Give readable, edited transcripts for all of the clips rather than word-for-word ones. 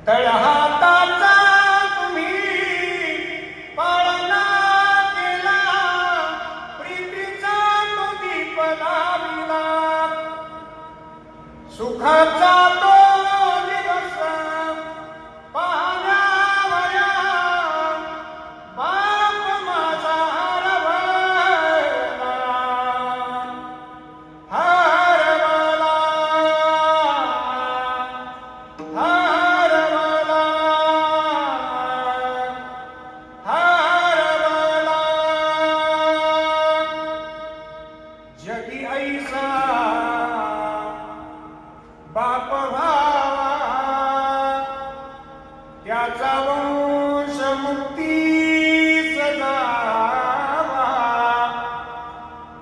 तळहाताचा तुम्ही पाळणा केला, प्रीतीचा तो दीप लाविला, सुखाचा तो दिवस पाहण्यावया बाप माझा हरवला, हरवला, हरवला, हरवला. जगी ऐसा बाप व्हावा, त्याचा वंश मुक्तीस जावा,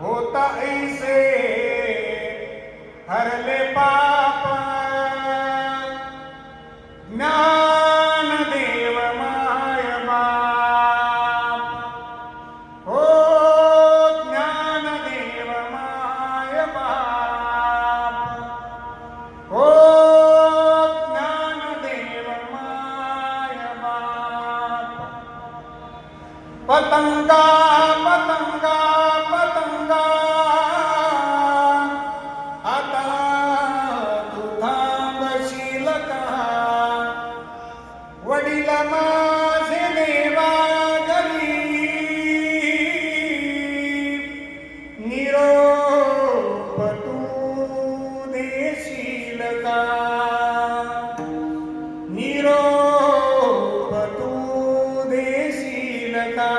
होता ऐसे हरले पाप, ज्ञानदेव माय बाप, हो ज्ञानदेव माय बाप, हो ज्ञानदेव माय बाप. पतंगा पतंगा पतंगा आता तू थांबशील का, वडील माझे देवा घरी, निरोप तू देशील का, निरोप तू देशील का.